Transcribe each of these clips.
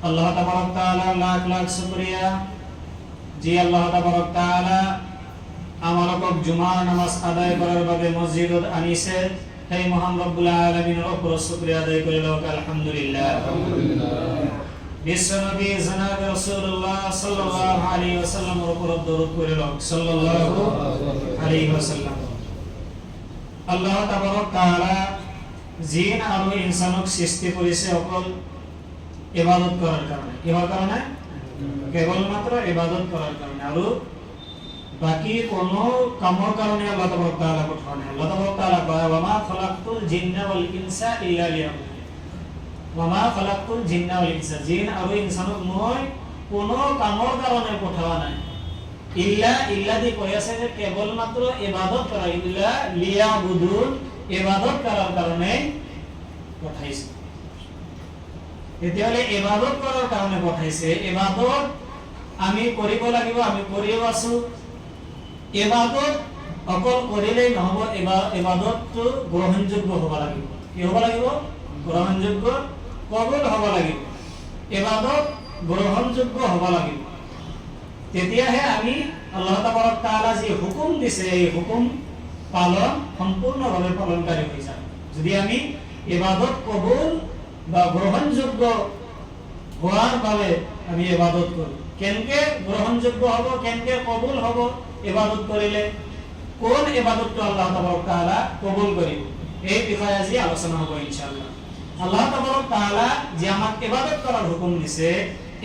আল্লাহ তাবারক তাআলা লাখ লাখ শুকরিয়া জি আল্লাহ তাবারক তাআলা আমারক জুমার নামাজ আদায় করার বাবে মসজিদত আনিছে হে মহান রব্বুল আলামিনের উপর শুকরিয়া আদায় করি লোক আলহামদুলিল্লাহ। বিশ্বনবী জনাব রাসূলুল্লাহ সাল্লাল্লাহু আলাইহি ওয়াসাল্লামের উপর দরুদ পড়ি লোক সাল্লাল্লাহু আলাইহি ওয়াসাল্লাম। আল্লাহ তাবারক তাআলা জিন আর ইনসানক সৃষ্টি করেছে অকল ইবাদত করার কারণে। কিহৰ কাৰণে? কেবলমাত্ৰ ইবাদত কৰাৰ কাৰণে, আৰ বাকি কোনো কামৰ কাৰণে আল্লাহ তাবাৰক তাআলা পঠাৱা নাই। আল্লাহ তাবারক তাআলা কয় ওয়া মা খালাকতুল জিন্না ওয়াল ইনসা ইল্লা লিয়াবুদুন। ওয়া মা খালাকতুল জিন্না ওয়াল ইনসা, জিন আর ইনসানক মই কোনো কামৰ কাৰণে পঠাৱা নাই। ইল্লা দি কৈ আছে যে কেবলমাত্র ইবাদত করা, ইল্লা লিয়াবুদুন, ইবাদত করার কারণে পঠাইছে। তেতিয়াহ'লে ইবাদত করার কারণে পঠাইছে। ইবাদত আমি কৰিব লাগিব, আমি কৰিও আছো। ইবাদত অকল কৰিলেই নহব, ইবাদতটো গ্ৰহণযোগ্য হ'ব লাগিব। কি হ'ব লাগিব? গ্ৰহণযোগ্য, কবুল হ'ব লাগিব। ইবাদত গ্ৰহণযোগ্য হ'ব লাগিব, তেতিয়াহে আমি আল্লাহ তাবাৰক তাআলা যি হুকুম দিছে এই হুকুম পালন সম্পূৰ্ণভাৱে পালনকাৰী হৈ যাম। যদি আমি ইবাদত কবুল বা গ্রহণযোগ্য হওয়ার বাবে আমি ইবাদত করি, কেনকে গ্রহণযোগ্য হব, কেনকে কবুল হব ইবাদত করিলে, কোন ইবাদতটো আল্লাহ তাবারক তাআলা কবুল করিব, এই বিষয়ে আজি আলোচনা হব ইনশাআল্লাহ। আল্লাহ তাবারক তাআলা যে আমাক ইবাদত করার হুকুম দিছে,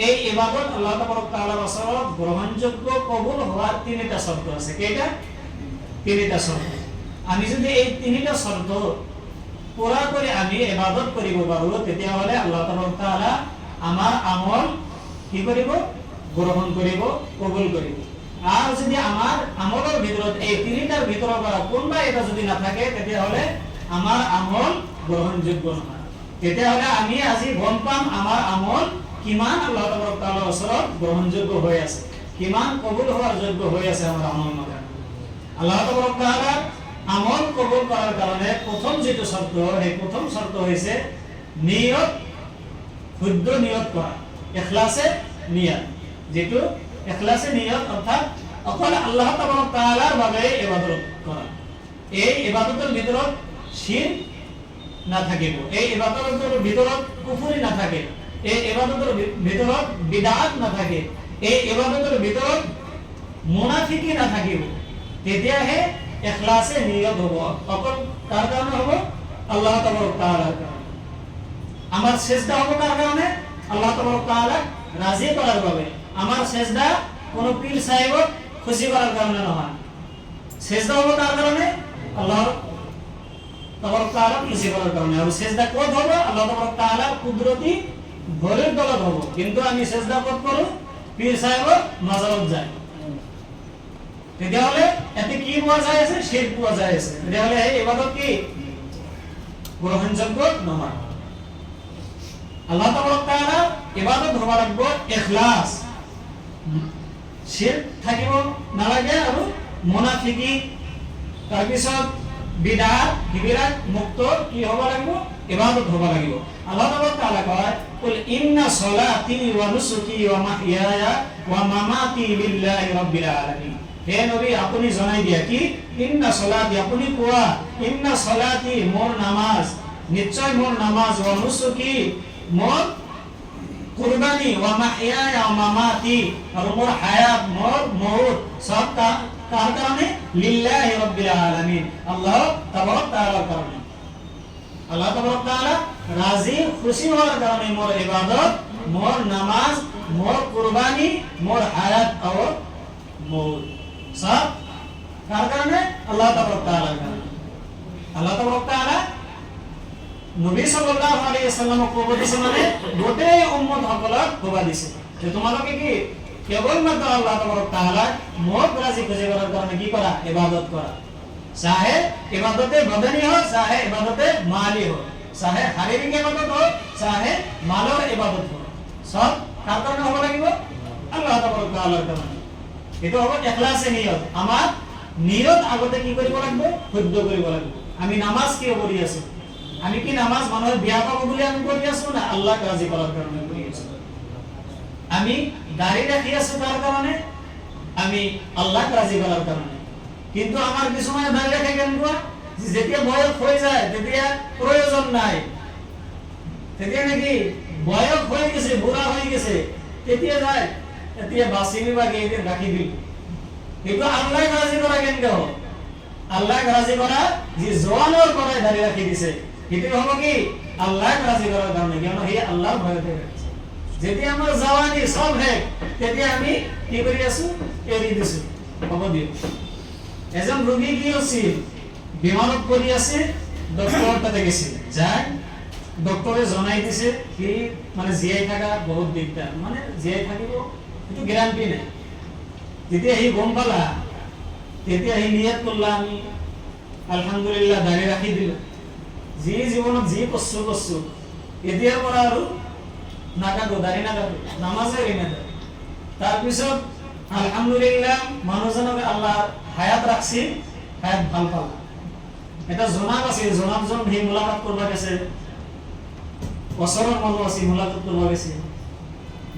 এই ইবাদত আল্লাহ তাবারক তাআলার ওচৰত গ্রহণযোগ্য কবুল হওয়ার তিনিটা শর্ত আছে। কেইটা? তিনিটা শর্ত। আমি যদি এই তিনিটা শর্ত পুরা করে আমি ইবাদত করিব পারো, তেতিয়াহলে আল্লাহ তাবারক তাআলা আমার আমল কি করিব? গ্রহণ করিব, কবুল করিব। আর যদি আমার আমলের ভিতৰত এই তিনিটাৰ ভিতৰৰ পৰা কোনবা এটা যদি না থাকে, তেতিয়াহলে আমার আমল গ্রহণযোগ্য নহয়। তেতিয়াহলে আমি আজি গম পাম আমার আমল কিমান আল্লাহ তাবারক তাআলাৰ ওচৰত গ্রহণযোগ্য হৈ আছে, কিমান কবুল হওয়ার যোগ্য হৈ আছে আমার আমল মতে। আল্লাহ তাবারক তাআলা আমল কবুল করার কারণে প্রথম যেটা শর্ত, এই প্রথম শর্ত হয়েছে নিয়ত, শুদ্ধ নিয়ত করা, ইখলাসে নিয়ত। যেটো ইখলাসে নিয়ত অর্থাৎ অকল আল্লাহ তাবারক তাআলার বাবে ইবাদত করা। এই ইবাদতের ভিতৰত শিৰক না থাকিব, এই ইবাদতেৰ ভিতৰত কুফৰি না থাকে, এই ইবাদতেৰ ভিতৰত বিদআত না থাকে, এই ইবাদতেৰ ভিতৰত মুনাফিকি না থাকিব। তেতিয়াহে ইখলাসে নিয়ত হব। অকল কার কারণে হব? আল্লাহ তাবারক তাআলার কারণে। আমার সেজদা হব কার কারণে? আল্লাহ তাবারক তাআলা রাজি করার বাবে। আমার সেজদা কোন পীর সাহেবক খুশি করার কারণে নহয়। সেজদা হব কার কারণে? আল্লাহ তাবারক তাআলা খুশি করার কারণে। আর সেজদা কত হবে? আল্লাহ তাবারক তাআলার কুদরতি ভোরের দলত হব। কিন্তু আমি সেজদা কত করব? পীর সাহেবক মাজারত যায়। তেতিয়াহলে এতে কি পোৱা যায় আছে? শিৰক পোৱা যায় আছে। তেতিয়াহলে এই ইবাদত কি গ্ৰহণযোগ্য নহয়। আল্লাহ তাবাৰক তাআলা ইবাদত হব লাগব ইখলাস, শিৰক থাকিব নালাগে, আৰু মুনাফিকি, তাৰ পিছত বিদআত কিবিরাত মুক্ত কি হব লাগিব? ইবাদত হব লাগিব। আল্লাহ তাবারক তাআলা কয় কুল ইন্না সলাতি ওয়া নুসুকি ওয়া মাহইয়ায়া ওয়া মামাতি লিল্লাহি রাব্বিল আলামিন। হে নবী আপনি জনাই দিয়া কি? ইন্না সলাতি, আপনি কোয়া ইন্না সলাতি, মোর নামাজ, নিশ্চয় মোর নামাজ, ওয়া নুসুকি, মোর কুরবানি, ওয়া মাহইয়ায়া ওয়া মামাতি, আর মোর হায়াত, মোর মউত সব কার কারণে? লিল্লাহি রাব্বিল আলামিন, আল্লাহ তাবারক তাআলার কারণে। আল্লাহ তাবারক তাআলা রাজি খুশি হওয়ার কারণে মোর ইবাদত, মোর নামাজ, মোর কুরবানি, মোর হায়াত আর মউত সব কার কারণে? আল্লাহ তাবারক তাআলার কারণে। আল্লাহ তাবারক তাআলা নবী সাল্লাল্লাহু আলাইহি ওয়াসাল্লামক কব দিছে, মানে গোটেই উম্মত সকলক কব দিছে যে তোমালোকে কি কেবলমাত্র আল্লাহ তাবারক তাআলা মোক রাজি খুশি করার কারণে কি করা? ইবাদত করা। চাহে ইবাদতে বদনি হোক, চাহে ইবাদতে মালি হোক, চাহে শারীরিক ইবাদত হোক, চাহে মালৰ ইবাদত হোক, সব কাৰ কাৰণে হব লাগিব? আল্লাহ তাবাৰক তাআলাৰ কাৰণে। এটা হব ইখলাসে নিয়ত। আমাৰ নিয়ত আগতে কি কৰিব লাগিব? শুদ্ধ কৰিব লাগিব। আমি নামাজ কিয় পঢ়ি আছো? আমি কি নামাজ মানুহে বিয়া পাব বুলি আমি পঢ়ি আছো না আল্লাহক রাজি করার কারণে পঢ়ি আছো? আমি দাড়ি রাখি আছি তার কারণে, আমি আল্লাহ রাজি করার কারণে। কিন্তু আমার কিছু মানে দাড়ি রাখে কেন গো, যেতিয়া বয়স হয়ে যায় তেতিয়া প্রয়োজন নাই, তেতিয়া নাকি বয়স হয়ে গেছে, বুড়া হয়ে গেছে, তেতিয়া যায় তেতিয়া বাসিনি বা গিয়ে রাখি দিল। কিন্তু আল্লাহ রাজি করা কেন গো, আল্লাহ রাজি করা যে জওয়ানোর করে দাড়ি রাখি দিছে, এটি হলো কি আল্লাহ রাজি করার কারণে, কেন হে আল্লাহর ভয়তে রাখছে। যদি আমার জওয়ানি সব হে তেতিয়া আমি কি করি আছো, এৰি দিছো হ'ব দিও। এজন রোগী কি হচ্ছে, বিমানত পড়ি আছে, ডক্টর তাতে গেছে, যাই ডক্টরে জনাই দিছে কি মানে জীয়াই থাকা বহুত দিগদার, মানে জীয়াই থাকিব এটো গ্যারান্টি নাই। তেতিয়া হি গম পালা, তেতিয়া হি নিয়ত করলা আমি আলহামদুলিল্লাহ দাঁড়িয়ে রাখি দিল, যি জীবনত যি করছো এতিয়াৰ পৰা আৰু নাকাটো, দাঁড়ি নাকাটো, নামাজে এৰি নাযায়। তাৰপিছত আলহামদুলিল্লাহ মানুহজনক আল্লাহ হায়াত রাখছি, হায়াত ভাল পালা। এটা জনাব আছে, জনাবজন হি মোলাকাত করবা গেছে, বছৰৰ মানুহ আছে মোলাকাত করবা গেছে,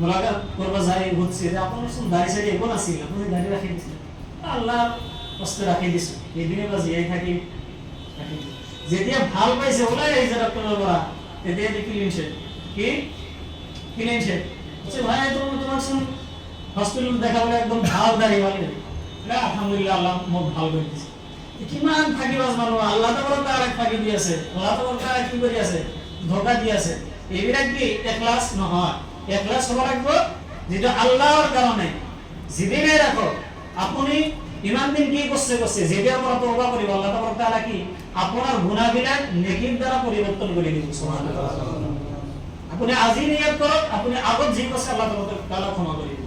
মোলাকাত করবা যাই বুঝছে যে আপনার দাঁড়ি সারি একো নাছিল, আপনি দাঁড়ি রাখি দিয়েছিলেন, আল্লাহ কষ্ট রাখি দিছো, এদিনে বা জীয়াই থাকি রাখি দিছো। যেতিয়া ভাল পাইছে ওলাই আহিছে ডক্টৰৰ পৰা, তেতিয়া দেখি লিখছে কি লিখছে, বলছে ভাই তোমার হসপিটাল দেখাবলে একদম ভাল দাঁড়ি ভালো, আলহামদুলিল্লাহ আল্লাহ মোক ভাল করে দিছে। কিমান থাকিবাস মানুহ, আল্লাহ তাআলা তার এক ফাঁকি দি আছে, আল্লাহ তাআলা কি কৰি আছে, ধোকা দি আছে। এইবিলাক কি একলাস নহয়, একলাস হব লাগিব যেটা আল্লাহর কারণে। যেদিনে রাখো আপনি ইমান দিন কি করছে যেদিয়ার পৰা তওবা কৰিব, আল্লাহ তাআলা কি আপনার গুনাহবিলাক নেকির দ্বারা পরিবর্তন করে দিব। সুবহানাল্লাহ। আপনি আজি নিয়ত করক, আপনি আগত যি করছে আল্লাহ তাআলা ক্ষমা করে দিব।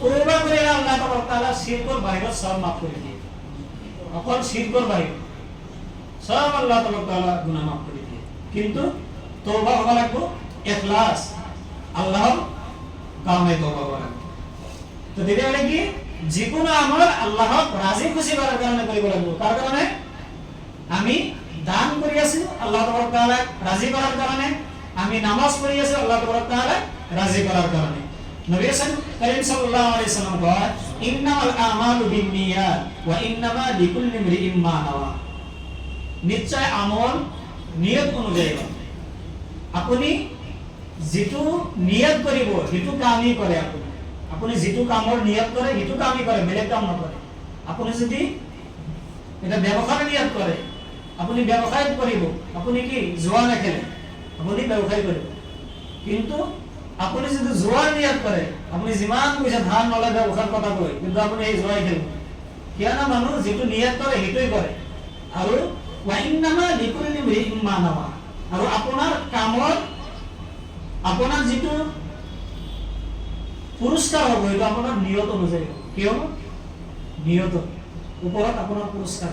তওবা করে আল্লাহ তাআলা শিরকর বাহিরত সব মাফ করে দিয়ে, অকল শিরকর বাহির সব আল্লাহ তাআলা গুনাহ মাফ করে দিয়ে। কিন্তু তওবা হওয়া লাগবে ইখলাস, আল্লাহর কারণে তওবা করা লাগবে। তো দিতে হলে কি যিকোনো আমল আল্লাহক রাজি খুশি করার কারণে কৰিব লাগিব। কাৰ কাৰণে আমি দান কৰি আছো আল্লাহ তাআলা রাজি করার কারণে, আমি নামাজ পড়ি আছো আল্লাহ তাআলা রাজি করার কারণে। নবী করিম সাল্লাল্লাহু আলাইহি সাল্লাম কয় ইন্নামাল আমালু বিন্নিয়াত ওয়া ইন্নামা লিকুল্লি ইমরিইম মা নাওয়া। নিশ্চয় আমল নিয়ত অনুযায়ী হয়, আপনি যেটো নিয়ত কৰিব সেইটো কামই কৰে। আপনি যেটো কামৰ নিয়ত কৰে সেইটো কামই কৰে, বেলেগ কাম নকৰে। আপনি যদি এটা ব্যৱসায় নিয়ত কৰে, আপনি ব্যৱসায় কৰিব, আপনি কি জুয়া নেখেলে, আপনি ব্যৱসায় কৰিব। কিন্তু আপনি যদি জুয়া নিয়ত কৰে, আপনি যিমান পইচা ধান নলয় ব্যৱসায়ৰ কথা কয়, কিন্তু আপনি এই জুৱাই খেলিব। কিয়নো মানুহ যেটো নিয়ত কৰে সেইটোই কৰে। আৰু ওয়া ইন্নামা লিকুল্লি ইমৰিইম মা নাওয়া, আৰু আপোনাৰ কামৰ আপোনাৰ যেটো পুরস্কার হবে এটা আপনার নিয়ত অনুযায়ী হবে। কি হবে? নিয়ত উপরত আপনার পুরস্কার।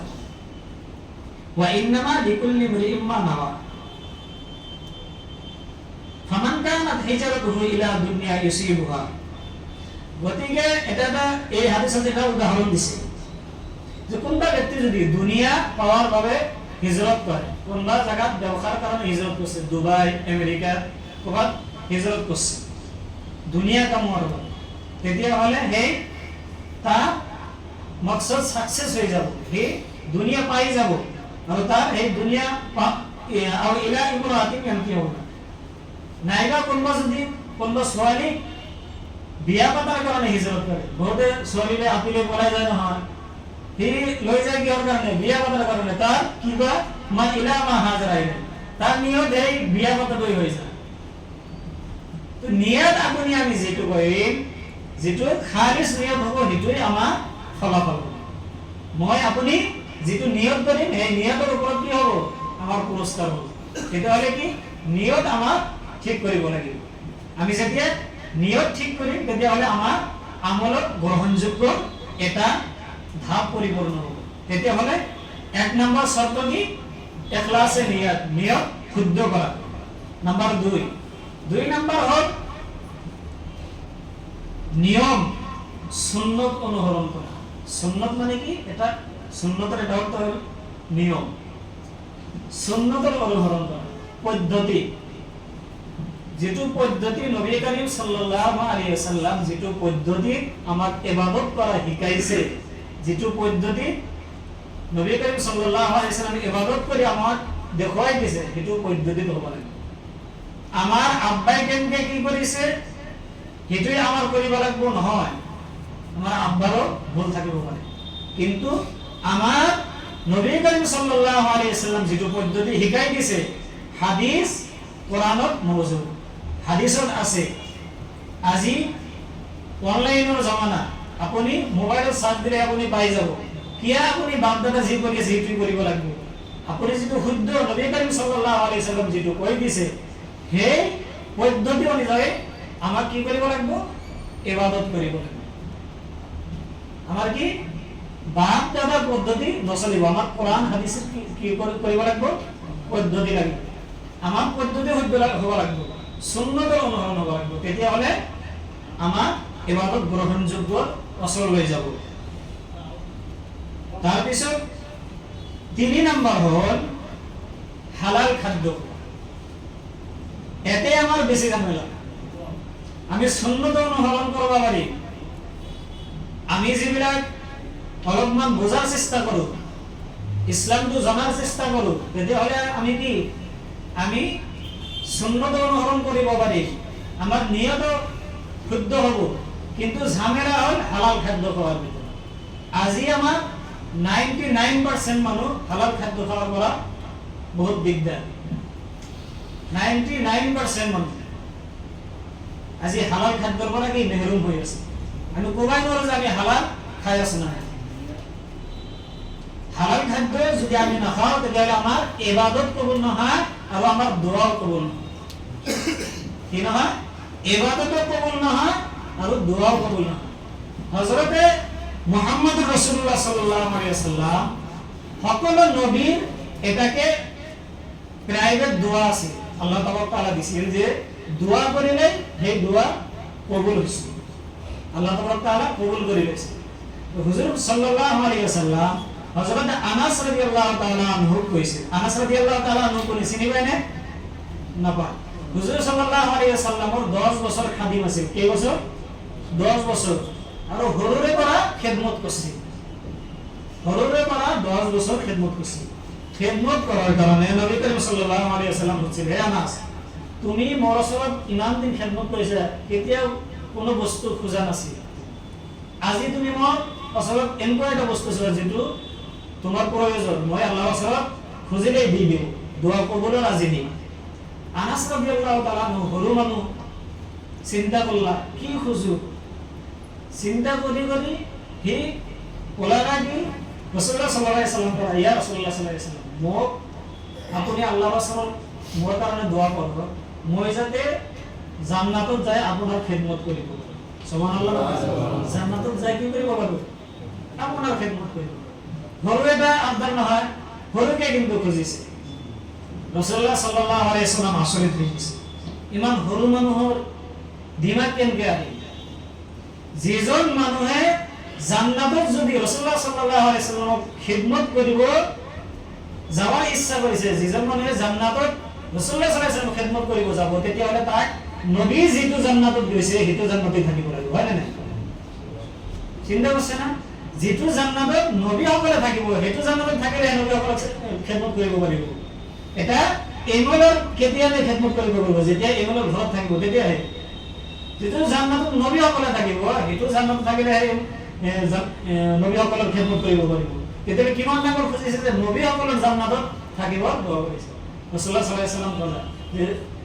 ওয়া ইন্নামা লিকুল্লি ইমরিইম মা নাওয়া ফামান কানাত হিজরাতুহু ইলা দুনিয়া ইউসিবুহা। গতিকে এটা এই হাদিসত এটা উদাহরণ দিছে যে কোনবা ব্যক্তি যদি দুনিয়া পাওয়ার বাবে হিজরত করে, কোনবা জায়গাত ব্যবসার কারণে হিজরত করছে, দুবাই আমেরিকা কোথাও হিজরত করছে দুনিয়া কামার বাবে, তেতিয়া হলে সেই তার মকসদ সাকসেস হয়ে যাব, সেই দুনিয়া পাই যাব। আর তার এই দুনিয়া আর ইলা ইমরাতিন ইয়ানকিহুনা, নাইবা কোনবা যদি কোনবা ছোৱালী বিয়া পাতাৰ কাৰণে হিজৰত কৰে, বহুতে ছোৱালীলে আপিলে পলাই যায় নহয়, সি লৈ যায় কিহৰ কাৰণে, বিয়া পাতার কারণে। তার কি কয় মা ইলা মা হাজরা ইলাই, তার নিয়ত এই বিয়া পাতাটোই হৈ যায়। তো নিয়ত আপনি আমি যেটো কৰিম, যেটো খালিস নিয়ত হ'ব সেইটোই আমাৰ ফলাফল হ'ব। মই আপনি যেটো নিয়ত কৰিম এই নিয়তৰ ওপৰত কি হ'ব, আমাৰ পুৰস্কাৰ হ'ব। তেতিয়াহ'লে কি নিয়ত আমাৰ ঠিক কৰিব লাগিব। আমি যেতিয়া নিয়ত ঠিক কৰিম তেতিয়াহ'লে আমাৰ আমলত গ্ৰহণযোগ্য এটা ধাপ পৰিপূৰ্ণ হ'ব। তেতিয়াহ'লে এক নম্বৰ শৰ্ত কি, ইখলাসে নিয়ত, নিয়ত শুদ্ধ কৰা। নাম্বার 2 নাম্বার হল নিয়ম সুন্নত অনুসরণ করা। সুন্নত মানে কি, এটা সুন্নতের এটা অর্থ হল নিয়ম, সুন্নতের অনুসরণ করা, পদ্ধতি। যেটো পদ্ধতি নবী করিম সাল্লাল্লাহু আলাইহি ওয়াসাল্লাম যেটো পদ্ধতি আমাক ইবাদত করা শিকাইছে, যেটো পদ্ধতি নবী করিম সাল্লাল্লাহু আলাইহি ওয়াসাল্লাম ইবাদত কৰি আমাক দেখাই দিছে, সেইটো পদ্ধতি হ'ব লাগে। আমাৰ আব্বাই কেনেকৈ কি কৰিছে সেইটোৱে আমাৰ কৰিব লাগিব নহয়, আমাৰ আব্বাৰো ভুল থাকিব পাৰে, কিন্তু আমাৰ নবী করিম সাল্লাল্লাহু আলাইহি ওয়াসাল্লাম যেটো পদ্ধতি শিকাই দিছে, হাদিস কোরআনত মওজুদ, হাদিসত আছে। আজি অনলাইনৰ জামানা, আপুনি মোবাইলত সাৰ্চ দিলে আপুনি পাই যাব, কিয়া আপুনি বাপ দাদা যি কৰি আছে সেইটো কৰিব লাগিব। আপুনি যেটো শুদ্ধ নবী করিম সাল্লাল্লাহু আলাইহি ওয়াসাল্লাম যেটো কৈ দিছে সেই পদ্ধতি অনুযায়ী আমাক কি কৰিব লাগিব, ইবাদত কৰিব লাগিব। আমাৰ কি বাপ দাদাৰ পদ্ধতি নচলিব, আমাৰ কোৰআন হাদিস কি কৰিব লাগিব, পদ্ধতি লাগিব। আমাৰ পদ্ধতি শুদ্ধ হ'ব লাগিব, সুন্নতৰ অনুসৰণ হ'ব লাগিব, তেতিয়াহ'লে আমাৰ ইবাদত গ্ৰহণযোগ্য অচল হৈ যাব। তাৰপিছত 3 নম্বৰ হ'ল হালাল খাদ্য। এতে আমাৰ বেছি ঝামেলা। আমি সুন্নত অনুসৰণ কৰিব পাৰিম, আমি যিবিলাক অলপমান বোঝাৰ চেষ্টা কৰোঁ, ইছলামটো জনাৰ চেষ্টা কৰোঁ, তেতিয়াহ'লে আমি কি আমি সুন্নত অনুসৰণ কৰিব পাৰিম, আমাৰ নিয়ত শুদ্ধ হ'ব। কিন্তু ঝামেলা হ'ল হালাল খাদ্য খোৱাৰ ভিতৰত। আজি আমাৰ 99% মানুহ হালাল খাদ্য খাওয়াৰ পৰা বহুত দিগদাৰ। 99% মানুহ আজি হালাল খাদ্যৰ পৰা কি মেহৰুম হৈ আছে। আমি ক'বাই নোৱাৰো যে আমি হালাল খাই আছো না। হালাল খাদ্য যদি আমি নাখাওঁ তেতিয়াহ'লে আমাৰ ইবাদত কবুল নহয় আৰু আমাৰ দোয়াও কবুল নহয়। কি নহয়? ইবাদতো কবুল নহয় আৰু দোয়াও কবুল নহয়। হযরতে মুহাম্মদ রাসূলুল্লাহ সাল্লাল্লাহু আলাইহি ওয়াসাল্লাম সকল নবীর এটাকে প্রাইভেট দোয়া আছে, আল্লাহ তাআলা দিছিল যে দোয়া করিলে সেই দোয়া কবুল হইছে, আল্লাহ তাআলা কবুল করে লৈছে। হুজুর সাল্লাল্লাহু আলাইহি ওয়াসাল্লাম হযরত আনাস রাদিয়াল্লাহু তাআলা আনহু কইছে, আনাস রাদিয়াল্লাহু তাআলা আনহু কোন চিনি পায় না? না পায়। হুজুর সাল্লাল্লাহু আলাইহি ওয়াসাল্লামর 10 বছর খাদিম আছে। কে বছর? 10 বছর। আর হরুরে করা খেদমত করছে, হরুরে করা 10 বছর খেদমত করছে। খেদমত করার কারণে নবী করিম সাল্লাল্লাহু আলাইহি ওয়াসাল্লাম বলছিল, হে আনাস, তুমি মোর ওচৰত ইমান দিন খেদমত কৰিছা, কেতিয়াও কোনো বস্তু খোজা নাছিল, আজি তুমি মোৰ ওচৰত এনেকুৱা এটা বস্তু আছে যেটো তোমাৰ প্ৰয়োজন, মই আল্লাহৰ ওচৰত খুজিলেই দি দিওঁ, দোয়া কবুলৰ আজি দিম। আনাস ৰাদিয়াল্লাহু তাআলা হৰু মানুহ চিন্তা করলা কি খুঁজো, চিন্তা করি করি হি ওলানা কি রাসূলুল্লাহ সাল্লাল্লাহু আলাইহি ওয়াসাল্লাম করা, ইয়া রাসূলুল্লাহ সাল্লাল্লাহু আলাইহি ওয়াসাল্লাম, মোক আপুনি আল্লাহৰ ওচৰত মোৰ কাৰণে দোয়া কৰক, মই যাতে জান্নাতত যাই আপোনাৰ খেদমত কৰিব পাৰোঁ। সুবহানাল্লাহ। জান্নাতত যাই কি কৰিব পাৰোঁ? আপোনাৰ খেদমত কৰিব পাৰোঁ। সৰু এটা আবদাৰ নহয়, সৰুকে কিন্তু খুজিছে। ৰাসূলুল্লাহ সাল্লাল্লাহু আলাইহি ওয়াসাল্লাম আচৰিত হৈ গৈছে, ইমান সৰু মানুহৰ দিমাগ কেনেকৈ আহে। যিজন মানুহে জান্নাতত যদি ৰাসূলুল্লাহ সাল্লাল্লাহু আলাইহি ওয়াসাল্লামক খিদমত কৰিব যাৱাৰ ইচ্ছা কৰিছে, যিজন মানুহে জান্নাতত ৰাসূলুল্লাহ সাল্লাল্লাহু আলাইহি ওয়াসাল্লামক খিদমত কৰিব যাব, তেতিয়াহ'লে তাক নবী যিটো জান্নাতত গৈছে সেইটো জান্নাততে থাকিব লাগিব, হয় নে নাই? চিন্তা কৰিছে না? যিটো জান্নাতত নবীসকলে থাকিব সেইটো জান্নাতত থাকিলে নবীসকলক খিদমত কৰিব পাৰিব। এটা এমলৰ কেতিয়ালে খেদমত কৰিব পাৰিব? যেতিয়া এমলৰ ঘৰত থাকিব তেতিয়াহে। যেটো জান্নাতত নবীসকলে থাকিব সেইটো জান্নাতত থাকিলে নবীসকলৰ খেদমত কৰিব পাৰিব। তেতিয়ালে কিমান ডাঙৰ খুজিছে যে নবীসকলৰ জান্নাতত থাকিব দোয়া কৰিছে। ৰাসূলুল্লাহ সাল্লাল্লাহু আলাইহি ওয়াসাল্লাম ক'লে যে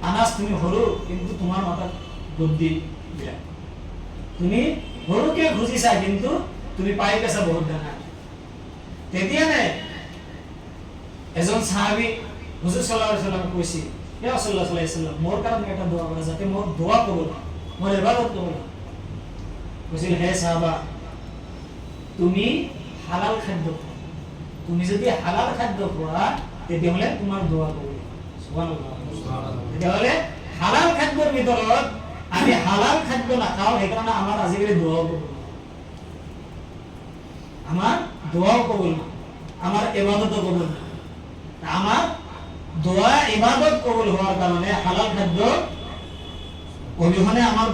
আনাস তুমি সৰু কিন্তু তোমাৰ মাথাত বুদ্ধি বিৰাট, তুমি সৰুকে খুজিছা কিন্তু তুমি পাই গৈছা বহুত ডাঙৰ। তেতিয়ালে এজন সাহাবী হুজুর সাল্লাল্লাহু আলাইহি ওয়াসাল্লাম কইছি, ইয়া রাসূলুল্লাহ সাল্লাল্লাহু আলাইহি ওয়াসাল্লাম মোর কারণে একটা দোয়া করা যাতে মোর দোয়া কবুল হয়, মোর ইবাদত কবুল হয়। কইছিল, হে সাহাবা, তুমি হালাল খাদ্য খাও, তুমি যদি হালাল খাদ্য খোৱা তেতিয়াহ'লে তোমাৰ দোয়া কবুল হয়। সুবহানাল্লাহ। তেতিয়াহ'লে হালাল খাদ্যৰ ভিতৰত আমি হালাল খাদ্য নাখাওঁ, সেইকাৰণে আমাৰ আজিকালি দোয়াও কবুল হয়, আমাৰ দোয়াও কবুল হয়, আমাৰ ইবাদতও কবুল হয়। আমাৰ দোয়া ইবাদত কবুল হওয়ার কারণে হালাল খাদ্য অবিহনে আমার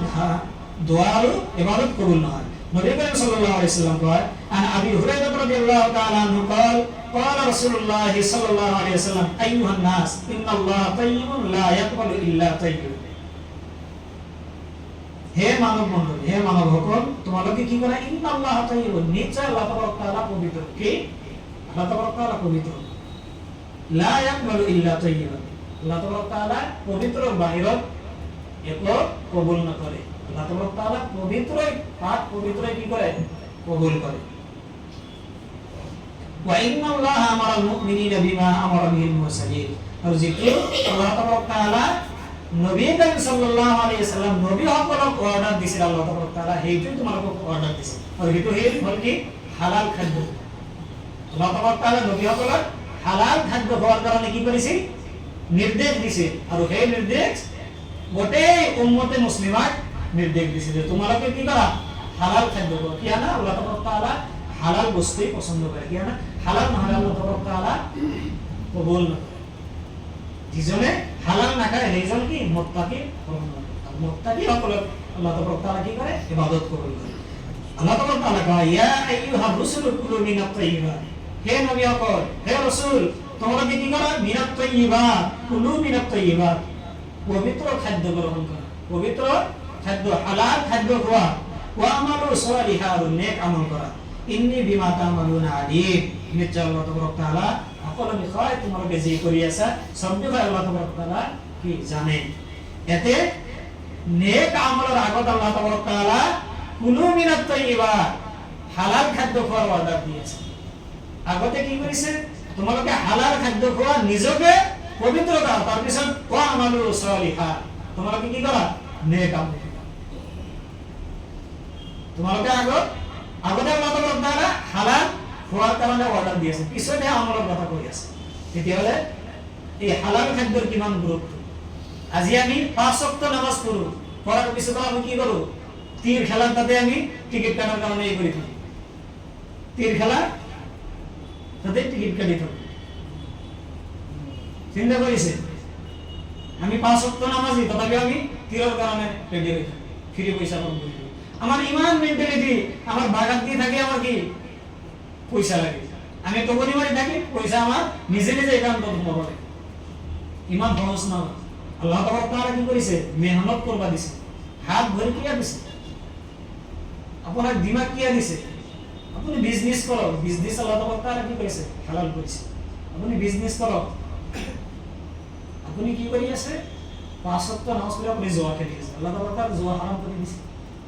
দোয়া আর ইবাদত কবুল নহয়। নবী করিম সাল্লাল্লাহু আলাইহি সাল্লাম কয় আন আবি হুরায়রা রাদিয়াল্লাহু তাআলা আনহু قال قال رسول الله صلى الله عليه وسلم ايها الناس ان الله طيب لا يقبل الا طيب। হে মানব মণ্ডলী, হে মানব হকল, তোমালোকে কি করে? ইন্নাল্লাহ তাইয়্যিবুন, নিশ্চয় আল্লাহ তাআলা পবিত্র। কি? আল্লাহ তাআলা পবিত্র। লা ইয়াকবালু ইল্লা তাইয়্যিবান, আল্লাহ তাআলা পবিত্র বাহির এক কবুল না করে। আল্লাহ তাআলা পবিত্র, পাক পবিত্র কি করে? কবুল করে। ওয়া ইন্নাল্লাহা আমারাল মুমিনিনা বিমা আমারা বিহিল মুরসালিন। আর জিকির আল্লাহ তাআলা নবী করিম সাল্লাল্লাহু আলাইহি ওয়াসাল্লাম নবী সকলক অর্ডার দিছিল। আল্লাহ তাআলা হেইটো তোমালোকক অর্ডার দিছে। আর হেইটো হল কি? হালাল খাদ্য। আল্লাহ তাআলা নবী সকলক হালাল খাদ্য খাওয়ার কারণে কি করেছে? নির্দেশ দিছে। আর সেই নির্দেশ গোটেই উম্মতে মুসলিমাক নির্দেশ দিছে যে তোমালোকে কি করা? হালাল খাদ্য খাও। কি না? আল্লাহ তাআলা হালাল বস্তুই পছন্দ করে। কি না? হালাল না হলে আল্লাহ তাআলা কবুল না করে। যিজনে হালাল না খায় সেইজন কি? মুত্তাকি। মুত্তাকি সকলক আল্লাহ তাআলা কি করে? ইবাদত কবুল করে। আল্লাহ তাআলা কয় ইয়া আইয়ুহার রাসূলু কুলু মিনাত তাইয়্যিবাত। হে নবী সকল, হে রাসূল, তোমরা কি করো? মিনাত তাইয়্যিবাত, কুলু মিনাত তাইয়্যিবাত, পবিত্র খাদ্য গ্রহণ করো। পবিত্র খাদ্য, হালাল খাদ্য খাওয়া। ওয়া আমালু সালিহান, নেক আমল করা। ইন্নী বিমা তা'মালুনা আলীম, নিশ্চয় আল্লাহ তাআলা সকল বিষয় তোমাকে যে করি আছে সব বিষয় আল্লাহ তাআলা কি জানেন। এতে নেক আমলের আগত আল্লাহ তাআলা কুলু মিনাত তাইয়্যিবাত, হালাল খাদ্য খাওয়ার অর্ডার দিয়েছে। আগতে কি করেছে? তোমাকে হালাল খাদ্য খাওয়া, নিজকে পবিত্র করা। তারপিছত ওয়া আমালু সালিহান, তোমাকে কি করা? নেক আমল। তোমাকে আগতে আল্লাহ তাআলা হালাল খাওয়ার কারণে অর্ডার দিয়েছে, পিছনে আমলের কথা কই আছে। তেতিয়াহলে এই হালাল খাদ্যর কিমান গুরুত্ব। আজি আমি 5 ওয়াক্ত নামাজ পড়ো, পড়ার পিছনে আমি কি করব? তীর খেলার তাতে আমি টিকিট কাটার কারণে এই করি থাকি। তীর খেলা তাতে টিকিট কাটি থাকি। চিন্তা করেছে? আমি 5 ওয়াক্ত নামাজি, তথাপি আমি তীরের কারণে রেডি হই থাকি, ফ্রি পয়সা কম করি। আমার ইমান মেন্টালিটি, আমার বাগাত দিয়ে থাকে, আমার কি পয়সা লাগে। আমি তো পরিবারে থাকি, পয়সা আমার নিজে নিজে একাউন্ট ঢুকবো পারে। ইমান সহজ না। আল্লাহ তাআলা কি করেছে? মেহনত করবা দিছে, হাত ভরে কিয়া দিছে, আপনার দিমাগ কিয়া দিছে। আপনি বিজনেস করো, বিজনেস আল্লাহ তাআলা কি করেছে? হালাল করেছে। আপনি বিজনেস করো, আপনি কি করি আছে? 5 ওয়াক্ত নামাজ পড়ে আপনি জুয়া খেলি আছে, আল্লাহ তাআলা জুয়া হারাম করে দিয়েছে।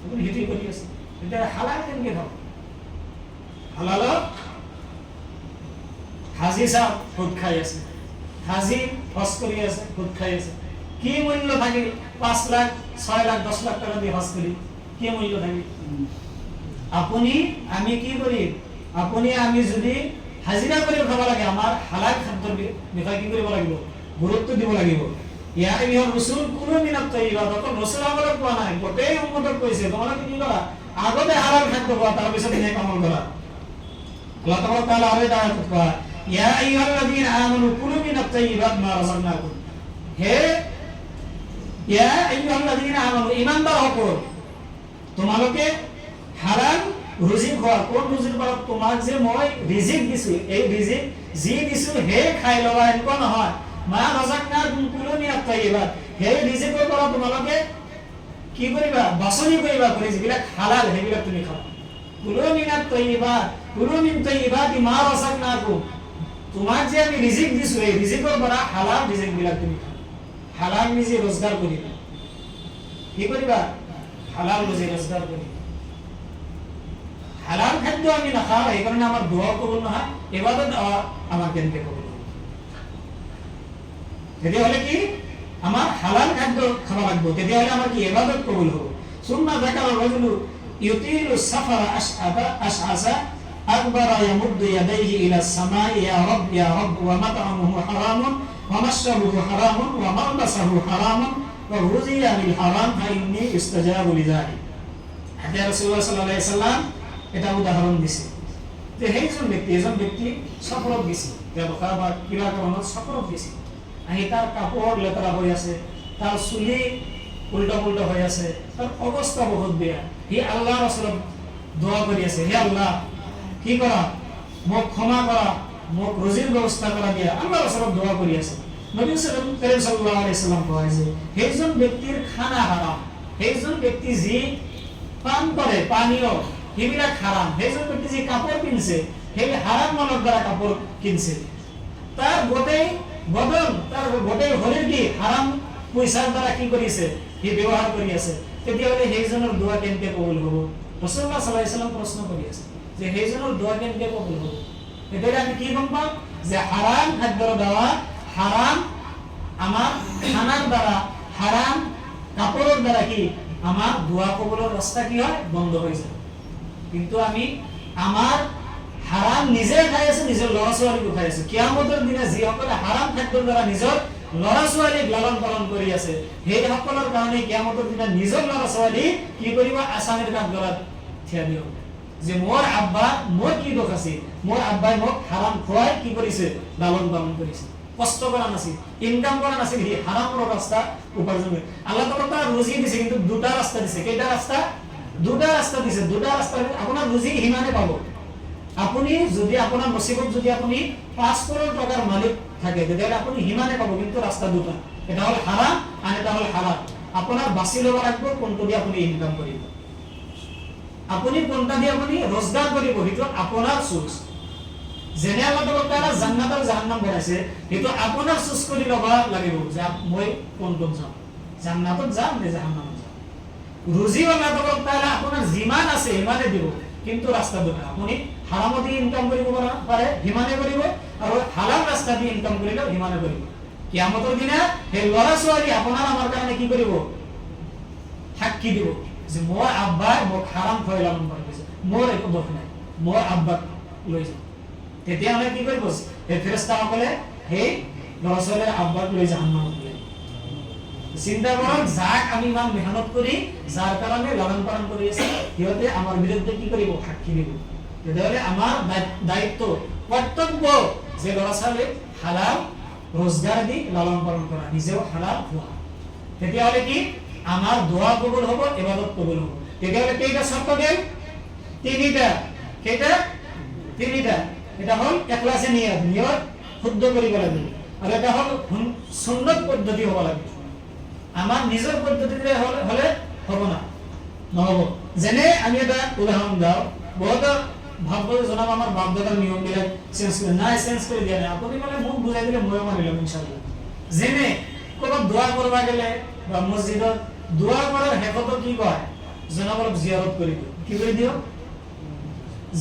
আপনি হেঁটেই করি আছে, এটা হালাল কেমনে খাও? হালাল হাজি সাহেব খুদ খাই আছে, হাজি হজ করি আছে, খুদ খাই আছে। কি মূল্য থাকে? 5 লাখ, 6 লাখ, 10 লাখ টাকা দিয়ে হজ করি, কি মূল্য থাকে? আপনি আমি কি করি? আপনি আমি যদি হাজিরা করে খাব লাগে, আমার হালাল খাদ্যের বিষয় কি কৰিব লাগিব? গুৰুত্ব দিব লাগিব। ইয়া আইয়ুহাৰ ৰাসূল কুলু মিনাত তাইয়্যিবাত, তখন ৰাসূল আমল কোৱা নাই, গোটেই উম্মতক কৈছে তোমালোকে কি কৰা? আগতে হালাল খাদ্য খোৱা, তাৰ পিছত নেক আমল কৰা। আল্লাহ তাআলা আৰু এটা আয়াত কয় ইয়া আইয়ুহাল্লাযীনা আমানু কুলু মিনাত তাইয়্যিবাত মা রাযাকনাকুম। হে ইয়া আইয়ুহাল্লাযীনা আমানু, ঈমানদার সকল, তোমালোকে হালাল রুজি খোৱা। কোন ৰুজিৰ পৰা? তোমাক যে মই ৰিজিক দিছো, এই ৰিজিক যি দিছো হে খাই লবা, এনেকুৱা নহয়। মা ৰাযাকনাকুম কুলু মিনাত তাইয়্যিবাত, হে ৰিজিকৰ পৰা তোমালোকে কি কৰিবা? বাছনি কৰিবা কৰি যিবিলাক হালাল সেইবিলাক তুমি খাবা। কুলু মিনাত তাইয়্যিবাত, কুলু মিন তাইয়্যিবাতি মা রাযাকনাকুম, তোমাক যে আমি রিজিক দিছো এই ৰিজিকৰ পৰা হালাল রিজিক বিলাক তুমি খাবা। হালাল নিজে রোজগার করিবা। কি করিবা? হালাল রুজি রোজগার করিবা। হালাল খাদ্য আমি না খাওয়া, এই কারণে আমার দোয়া কবুল না হয়, ইবাদত আমার কেন্দ্রে কবুল হবে। তেতিয়াহলে কি? আমার হালাল খাদ্য খাওয়া লাগবে, তেতিয়াহলে আমার কি ইবাদত কবুল হবে। সুন্নাহ যাকার রাজুলু ইউতিলু সাফারা আশআসা আকবারা ইয়ামুদ্দু ইয়াদাইহি ইলা সামাই ইয়া রাব ওয়া মাতআমুহু হারামুন ওয়া মাশরাবুহু হারামুন ওয়া মালবাসুহু হারামুন ওয়া গুযিয়া বিল হারাম ফাইন্নী ইস্তাজাবু লিযালিক। হাদিস রাসূলুল্লাহ সাল্লাল্লাহু আলাইহি সাল্লাম এটা উদাহরণ দিছে যে এজন ব্যক্তি সফৰত গেছে, ব্যৱসায় বা কিবা কামত সফৰত গেছে, আহি তাৰ কাপোৰ লেতেৰা হৈ আছে, তাৰ চুলি উল্টা পুল্টা হয়ে আছে, তার অবস্থা বহুত বেয়া। হি আল্লাহ রাসূল দোয়া করি আছে, হে আল্লাহ কি করা, মোক ক্ষমা করা, মোক রুজির ব্যবস্থা করা দিয়া আল্লাহ রাসূল দোয়া করি আছে। নবী সাল্লাল্লাহু আলাইহি সাল্লাম কয় যে সেইজন ব্যক্তির খানা হারাম, সেইজন ব্যক্তি যি পান করে পানীয় সেইবিলাক হারাম, সেইজন ব্যক্তি যি কাপড় কিনছে সেই হারাম মানৰ দ্বাৰা কাপড় কিনছে, তাৰ গোটেই বদন তাৰ গোটেই শৰীৰ কি হাৰাম পয়সাৰ দ্বাৰা কি কৰিছে সি ব্যবহাৰ কৰি আছে, তেতিয়াহলে সেইজনৰ দোয়া কেনেকৈ কবুল হ'ব? ৰাসূলুল্লাহ সাল্লাল্লাহু আলাইহি সাল্লাম প্ৰশ্ন কৰি আছে যে সেইজনৰ দোয়া কেনেকৈ কবুল হ'ব? এতিয়া আমি কি গম পাম যে হারাম খাদ্যৰ দ্বাৰা, হারাম আমার খানার দ্বারা, হারাম কাপড়ের দ্বারা কি আমার দোয়া কবুলের রাস্তা কি হয়, বন্ধ হয়ে যায়। কিন্তু আমি আমার হারাম নিজে খাই আছো, নিজের ল'ৰা ছোৱালীক খাই আছো। কিয়ামতেৰ দিনে যিসকলে হাৰাম খাদ্যৰ দ্বাৰা নিজৰ ল'ৰা ছোৱালীক লালন পালন কৰি আছে, সেই সকলৰ কাৰণে কিয়ামতেৰ দিনে নিজৰ ল'ৰা ছোৱালী কি কৰিব, আসামিৰ কাঠগড়াত থিয়া দিব যে মোৰ আব্বা মোৰ কি দোষ আছে, মোৰ আব্বাই মোক হাৰাম খোৱাই কি কৰিছে, লালন পালন কৰিছে, কষ্ট করা নাছিল, ইনকাম করা নাছিল, হি হারামের রাস্তা উপার্জন করে। আল্লাহ তাআলা তার রুজি দিছে, কিন্তু দুটা রাস্তা দিছে। কেইটা রাস্তা? দুটা রাস্তা দিছে। দুটা রাস্তা আপনার রুজি হিমানে পাবো। আপনি যদি আপনার নসিবত যদি আপনি 5 করোড় টাকার মালিক থাকে তাহলে আপনি হিমানে পাবো, কিন্তু রাস্তা দুটা, এটা হল হারাম আর এটা হল হালাল। আপনার বাঁচি লব রাখবো কোনটা দিয়ে আপনি ইনকাম করিব, আপনি কোনটা দিয়ে আপনি রোজগার করিব, সেইটো আপনার চুজ। যেনে আল্লাহ তাআলা জান্নাত আৰু জাহান্নাম বনাইছে, সেইটো আপোনাৰ চুজ কৰি ল'ব লাগিব যে মই কোনটোত যাম, জান্নাতত যাম নে জাহান্নামত যাম। রুজি আল্লাহ তাআলা আপোনাৰ যিমান আছে সিমানে দিব, কিন্তু ৰাস্তা দুটা, আপনি হাৰামত দিয়ে ইনকাম কৰিব পাৰে হিমানে কৰিব, আৰু হালাল ৰাস্তা দিয়ে ইনকাম কৰিলে হিমানে কৰিব। কিয়ামতৰ দিনা সেই ল'ৰা ছোৱালী আপোনাৰ আমাৰ কাৰণে কি কৰিব, সাক্ষী দিব যে মোৰ আব্বাই মোক হাৰাম খুৱাই লালন পালন কৰিছে, মোৰ একো দোষ নাই, মোৰ আব্বাক লৈ যাম। তেতিয়া আমি কি কৰিব, এই ফেৰেশতাসকলে সেই ল'ৰা ছোৱালীৰ আব্বাক লৈ জাহান্নামত লৈ চিন্তা কৰক, যাক আমি ইমান মেহনত কৰি যাৰ কাৰণে লালন পালন কৰি আছে, সিহঁতে আমাৰ বিৰুদ্ধে কি কৰিব, সাক্ষী দিব। তেতিয়াহ'লে আমাৰ দায়িত্ব, কৰ্তব্য যে ল'ৰা ছোৱালীক হালাল ৰোজগাৰ দি লালন পালন কৰা, নিজেও হালাল খোৱা। তেতিয়াহ'লে কি আমাৰ দোয়া কবুল হ'ব, ইবাদত কবুল হ'ব। তেতিয়াহ'লে কেইটা শর্ত দেন? তিনিটা। কেইটা? তিনিটা। এটা হল একলাসে নিয়ত, নিয়ত শুদ্ধ কৰিব লাগিব, আৰু এটা হল সুন্নত পদ্ধতি হ'ব লাগিব। আমার নিজের পদ্ধতিতে হলে হব না, নহব। যেনে আমি এটা উদাহরণ দাও, বহুত ভাববো জনাব আমার বাপ দাদার নিয়ম বিলাক চেঞ্জ করে, না চেঞ্জ করে দিয়া নাই, আপনি মানে মুখ বুঝাই দিলে ময়ো মানিলাম ইনশাআল্লাহ। যেনে কোথাও দোয়া করবা গেলে বা মসজিদত দোয়া করার শেষত কি কয়, জনাব অলপ জিয়ারত করে দিও, কি করে দিও,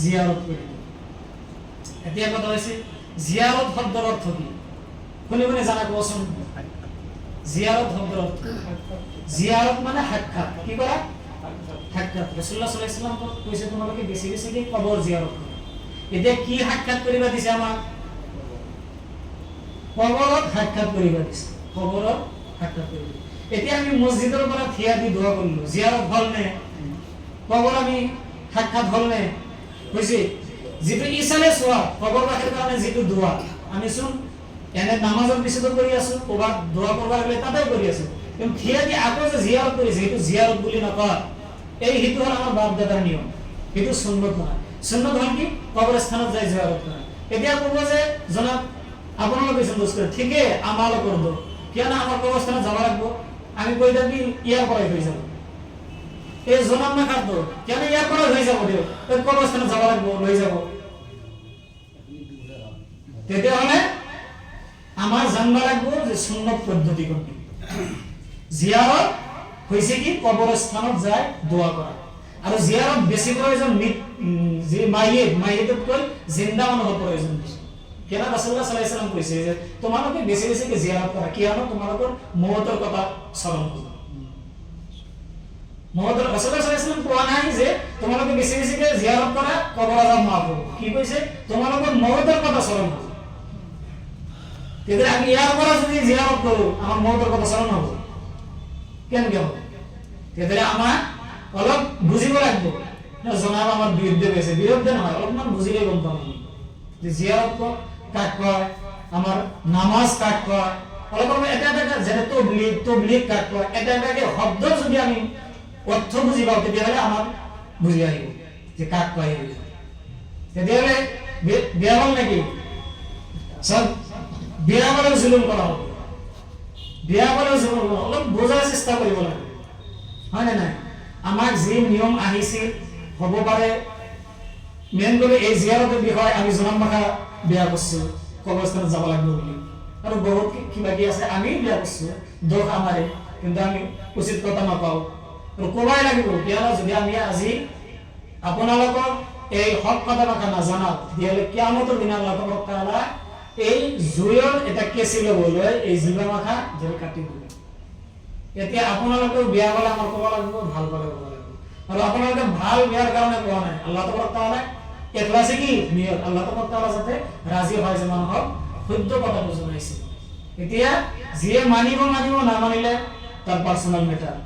জিয়ারত করে দিও। এতিয়া কথা হৈছে জিয়ারত শব্দৰ অৰ্থ কি, কোনে কোনে জানা কোৱাচোন? জিয়াৰত শব্দৰ অৰ্থ, জিয়াৰত মানে সাক্ষাৎ, কি কৰা, সাক্ষাৎ। ৰাসূলুল্লাহ সাল্লাল্লাহু আলাইহি ওয়াসাল্লাম কৈছে তোমালোকে বেছি বেছিকে কবৰ জিয়াৰত কৰা। এতিয়া কি সাক্ষাৎ কৰিবা দিছে আমাক? কবৰত সাক্ষাৎ কৰিবা দিছে, কবৰত সাক্ষাৎ কৰিবা। এতিয়া আমি মসজিদৰ পৰা থিয়া দি দোয়া কৰিলো, জিয়ারত হল নে? কবর আমি সাক্ষাৎ হল নে? হৈছে। যেটো ইসালে সোয়া কবর রাখার কারণে যেটো দোয়া আমি শুন এনে নামাজের পিছতো কৰি আছো, কবাত দোয়া কৰবা গেলে তাতেও কৰি আছো, কিন্তু থিয়া দি আকৌ যে জিয়াৰত কৰিছে সেইটো জিয়ারত বুলি নকয়। এই হেতু হল আমার বাপ দাদার নিয়ম, সেইটো সুন্নত নহয়। সুন্নত হল কি কবরস্থানত যাই জিয়ারত কৰা। এতিয়া কব যে জনাব আপোনালোকে সন্তোষ কৰে, ঠিকে আমালো কৰব, কিয় না আমাৰ কবৰস্থানত যাব লাগব, আমি কই থাকি ইয়াৰ পৰাই হৈ যাব, এই জনাব না কাটব, কেন ইয়াৰ পৰাই হৈ যাব, দিও এই কবরস্থানত যাব লাগব, লৈ যাব। তেতিয়াহ'লে আমার জানবা লাগবো যে সুন্নত পদ্ধতি কোনটি। জিয়ারত হইছে কি কবরস্থানত যায় দোয়া করা, আর জিয়ারত বেশি প্রয়োজন যে মাইয়েতত কই জিন্দা মানুষের প্রয়োজন বেশি। কেন রাসূলুল্লাহ সাল্লাল্লাহু আলাইহি ওয়াসাল্লাম কইছে যে তোমালোকে বেশি বেশি কে জিয়ারত করা, কিয়নো তোমালোকৰ মওতৰ কথা স্মৰণ কৰো। মওতৰ ৰাসূলুল্লাহ সাল্লাল্লাহু আলাইহি ওয়াসাল্লাম কোৱা নাই যে তোমালোকে বেশি বেশি কে জিয়াৰত কৰা, কবৰ আযাব মাফ হবে। কি কইছে? তোমালোকৰ মওতৰ কথা স্মরণ করো। আমি ইয়ার পরে যদি জিয়ারত করো আমার মওতের কথা স্মরণ হবো কেন কেন? আমার অলপ বুঝিব লাগবো, জনাব আমার বিরুদ্ধে গেছে, বিরুদ্ধে নয়, অলপমান বুঝিলে গম পাম যে জিয়ারত কাক কয়, আমার নামাজ কাক কয়, অলপ অলপ এটা এটা যেনে তবলিগ কাট কয় এটা এটাকে শব্দ যদি আমি অর্থ বুজি পাওঁ তেতিয়াহ'লে আমাৰ বুজি আহিব যে কাক কয় তেতিয়াহ'লে বেয়া হ'ল নেকি সব বেয়া বলে জুলুম কৰা হ'ব বেয়া বলে জুলুম অলপ বুজাৰ চেষ্টা কৰিব লাগে হয় নে নাই আমাক যি নিয়ম আহিছিল হ'ব পাৰে মেইন কৰি এই জিয়াৰতৰ বিষয় আমি জনাম মাখা বেয়া কৰিছো কবৰস্থানত যাব লাগিব বুলি আৰু বহুত কিবা কি আছে আমি বেয়া কৰিছো দোষ আমাৰে কিন্তু আমি উচিত কথা নাপাওঁ আৰু ক'বাই লাগিব কিয়নো যদি আমি আজি আপোনালোকক এই হক কথা মাখা নাজানা তেতিয়াহ'লে কিয়ামতৰ দিনা আল্লাহ তাআলা এই জুয়ৰ এটা কেঁচি ল'বলৈ এই জিবা মাখা যদি কাটি দিব এতিয়া আপোনালোকেও বেয়া বলে আমাৰ ক'ব লাগিব ভাল বলে ক'ব লাগিব আৰু আপোনালোকে ভাল বেয়াৰ কাৰণে কোৱা নাই আল্লাহ তাআলা এখলাসে কি নিয়ত আল্লাহ তাআলা যাতে ৰাজি হয় যে মানুহক শুদ্ধ কথাটো জনাইছে এতিয়া যিয়ে মানিব নামানিলে তাৰ পাৰ্সোনাল মেটাৰ